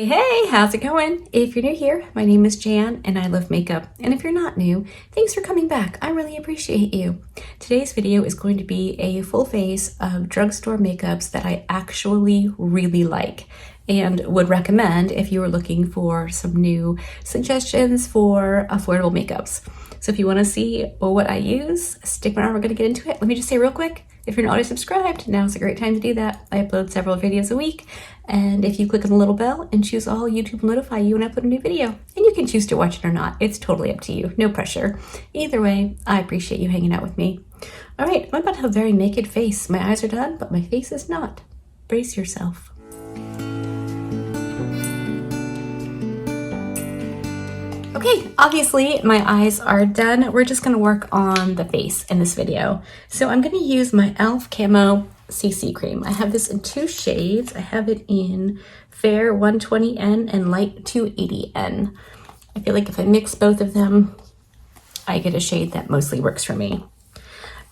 Hey, how's it going? If you're new here, my name is Jan and I love makeup. And if you're not new, thanks for coming back. I really appreciate you. Today's video is going to be a full face of drugstore makeups that I actually really like and would recommend if you were looking for some new suggestions for affordable makeups. So if you want to see what I use, stick around, we're going to get into it. Let me just say real quick, if you're not already subscribed, now's a great time to do that. I upload several videos a week, and if you click on the little bell and choose all, YouTube will notify you when I upload a new video. And you can choose to watch it or not. It's totally up to you. No pressure. Either way, I appreciate you hanging out with me. All right, I'm about to have a very naked face. My eyes are done, but my face is not. Brace yourself. Okay, obviously my eyes are done. We're just gonna work on the face in this video. So I'm gonna use my e.l.f. Camo CC cream. I have this in two shades. I have it in Fair 120N and Light 280N. I feel like if I mix both of them, I get a shade that mostly works for me.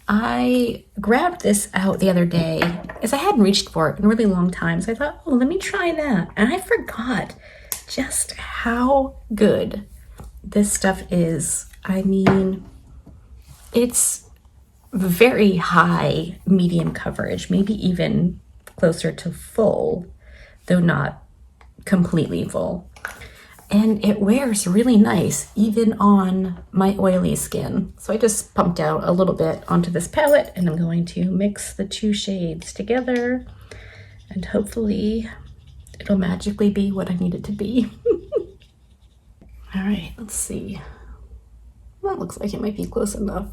I grabbed this out the other day as I hadn't reached for it in a really long time. So I thought, oh, let me try that. And I forgot just how good this stuff is. I mean, it's very high medium coverage, maybe even closer to full, though not completely full. And it wears really nice, even on my oily skin. So I just pumped out a little bit onto this palette, and I'm going to mix the two shades together, and hopefully it'll magically be what I need it to be. All right, let's see. That looks like it might be close enough.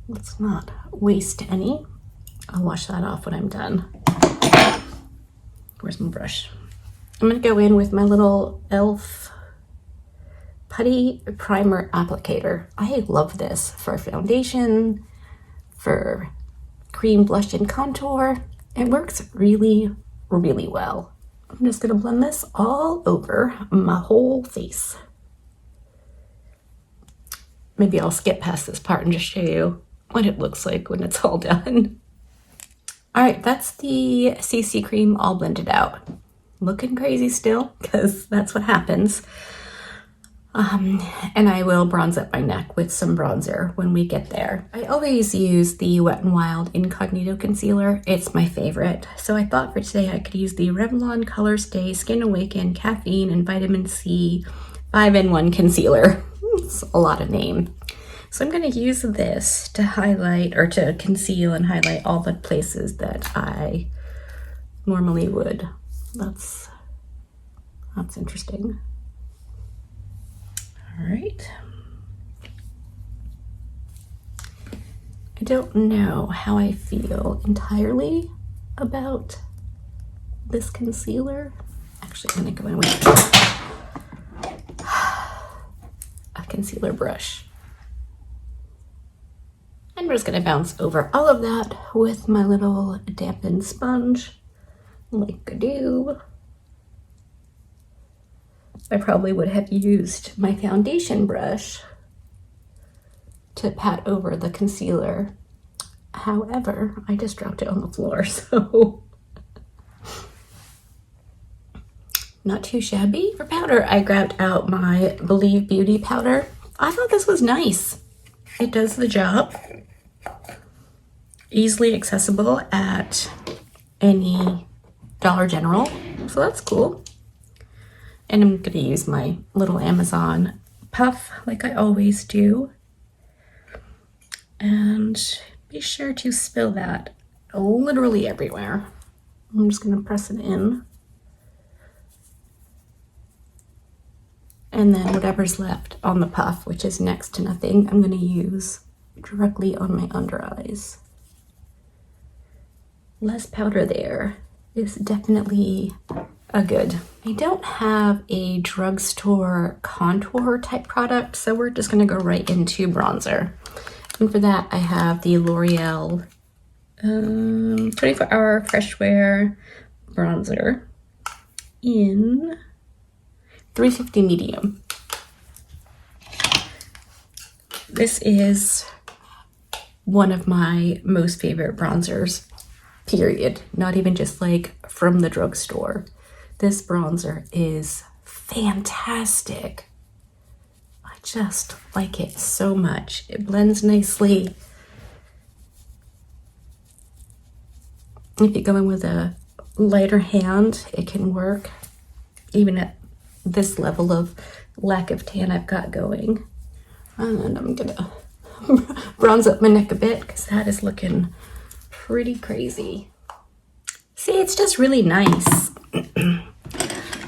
Let's not waste any. I'll wash that off when I'm done. Where's my brush? I'm gonna go in with my little e.l.f. Putty Primer Applicator. I love this for foundation, for cream blush and contour. It works really, really well. I'm just gonna blend this all over my whole face. Maybe I'll skip past this part and just show you what it looks like when it's all done. All right, that's the CC cream all blended out. Looking crazy still, because that's what happens. And I will bronze up my neck with some bronzer when we get there. I always use the Wet n Wild Incognito Concealer. It's my favorite. So I thought for today I could use the Revlon Color Stay Skin Awaken Caffeine and Vitamin C 5-in-1 Concealer. It's a lot of name. So I'm going to use this to highlight or to conceal and highlight all the places that I normally would. That's interesting. All right. I don't know how I feel entirely about this concealer. Actually, I'm gonna go in with a concealer brush. And we're just gonna bounce over all of that with my little dampened sponge, like I do. I probably would have used my foundation brush to pat over the concealer. However, I just dropped it on the floor, so not too shabby. For powder, I grabbed out my Believe Beauty powder. I thought this was nice. It does the job. Easily accessible at any Dollar General, so that's cool. And I'm gonna use my little Amazon puff like I always do. And be sure to spill that literally everywhere. I'm just gonna press it in. And then whatever's left on the puff, which is next to nothing, I'm gonna use directly on my under eyes. Less powder there is definitely a good. I don't have a drugstore contour type product, so we're just gonna go right into bronzer. And for that, I have the L'Oreal 24-Hour Fresh Wear Bronzer in 350 Medium. This is one of my most favorite bronzers, period. Not even just like from the drugstore. This bronzer is fantastic. I just like it so much. It blends nicely. If you go in with a lighter hand, it can work even at this level of lack of tan I've got going. And I'm gonna bronze up my neck a bit because that is looking pretty crazy. See, it's just really nice.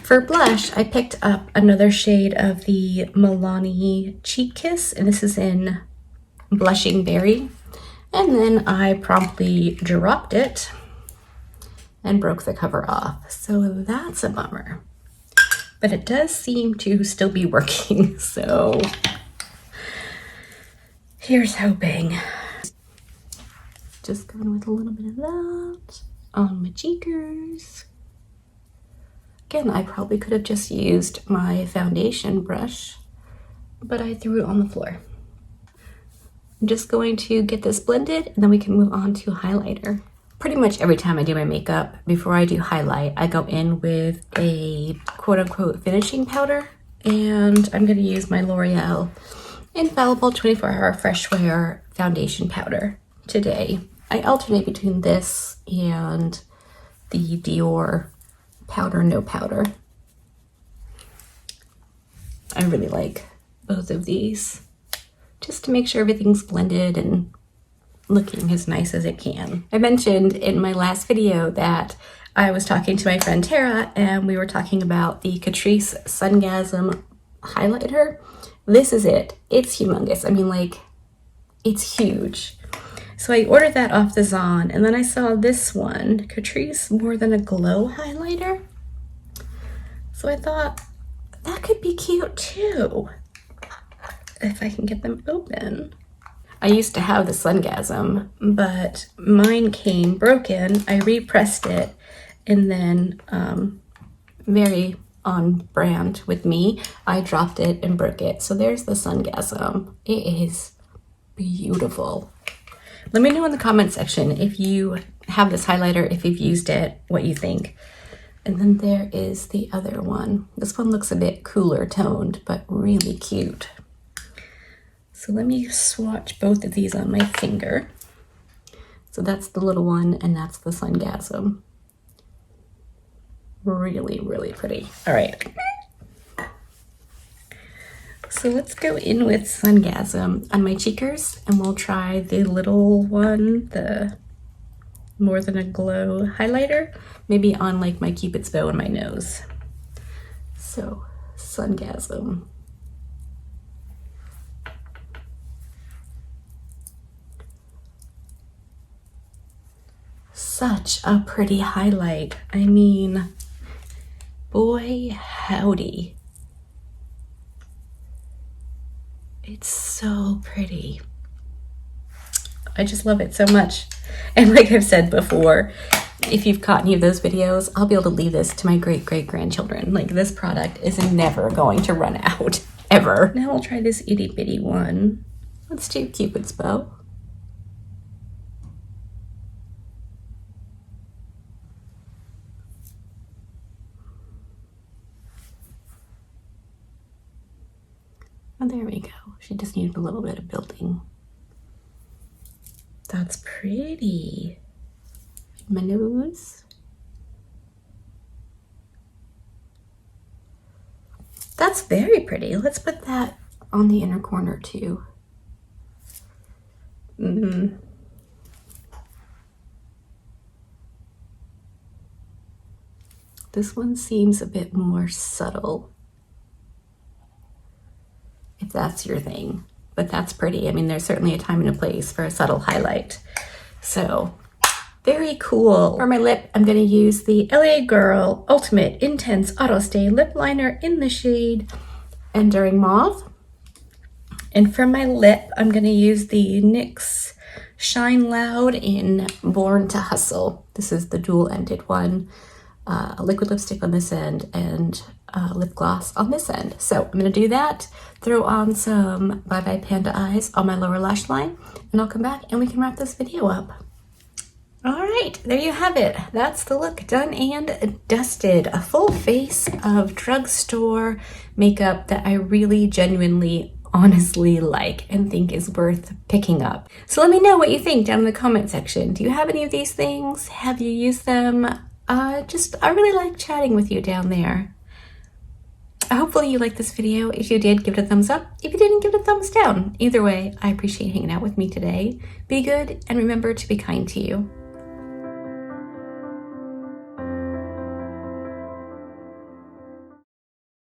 For blush, I picked up another shade of the Milani Cheek Kiss, and this is in Blushing Berry. And then I promptly dropped it and broke the cover off. So that's a bummer. But it does seem to still be working, so here's hoping. Just going with a little bit of that on my cheekers. Again, I probably could have just used my foundation brush, but I threw it on the floor. I'm just going to get this blended and then we can move on to highlighter. Pretty much every time I do my makeup, before I do highlight, I go in with a quote-unquote finishing powder, and I'm going to use my L'Oreal Infallible 24-Hour Fresh Wear Foundation Powder today. I alternate between this and the Dior Powder No Powder. I really like both of these, just to make sure everything's blended and looking as nice as it can. I mentioned in my last video that I was talking to my friend Tara and we were talking about the Catrice Sungasm highlighter. This is it. It's humongous. I mean, like, it's huge. So I ordered that off the Zon, and then I saw this one, Catrice More Than a Glow highlighter. So I thought that could be cute too, if I can get them open. I used to have the Sungasm, but mine came broken. I repressed it, and then very on brand with me, I dropped it and broke it. So there's the Sungasm. It is beautiful. Let me know in the comment section if you have this highlighter, if you've used it, what you think. And then there is the other one. This one looks a bit cooler toned, but really cute. So let me swatch both of these on my finger. So that's the little one, and that's the Sungasm. Really, really pretty. All right. So let's go in with Sungasm on my cheekers, and we'll try the little one, the More Than a Glow highlighter, maybe on like my Cupid's bow and my nose. So Sungasm. Such a pretty highlight. I mean, boy, howdy. It's so pretty. I just love it so much. And like I've said before, if you've caught any of those videos, I'll be able to leave this to my great-great-grandchildren. Like, this product is never going to run out, ever. Now I'll try this itty-bitty one. Let's do Cupid's bow. Oh, there we go. She just needed a little bit of building. That's pretty. My nose. That's very pretty. Let's put that on the inner corner too. This one seems a bit more subtle, if that's your thing, but that's pretty. I mean, there's certainly a time and a place for a subtle highlight. So very cool. For my lip, I'm going to use the LA Girl Ultimate Intense Auto Stay Lip Liner in the shade Enduring Mauve. And for my lip, I'm going to use the NYX Shine Loud in Born to Hustle. This is the dual-ended one. A liquid lipstick on this end and lip gloss on this end. So I'm going to do that, throw on some Bye Bye Panda Eyes on my lower lash line, and I'll come back and we can wrap this video up. All right, there you have it. That's the look done and dusted. A full face of drugstore makeup that I really genuinely honestly like and think is worth picking up. So let me know what you think down in the comment section. Do you have any of these things? Have you used them? I really like chatting with you down there. Hopefully you liked this video. If you did, give it a thumbs up. If you didn't, give it a thumbs down. Either way, I appreciate hanging out with me today. Be good and remember to be kind to you.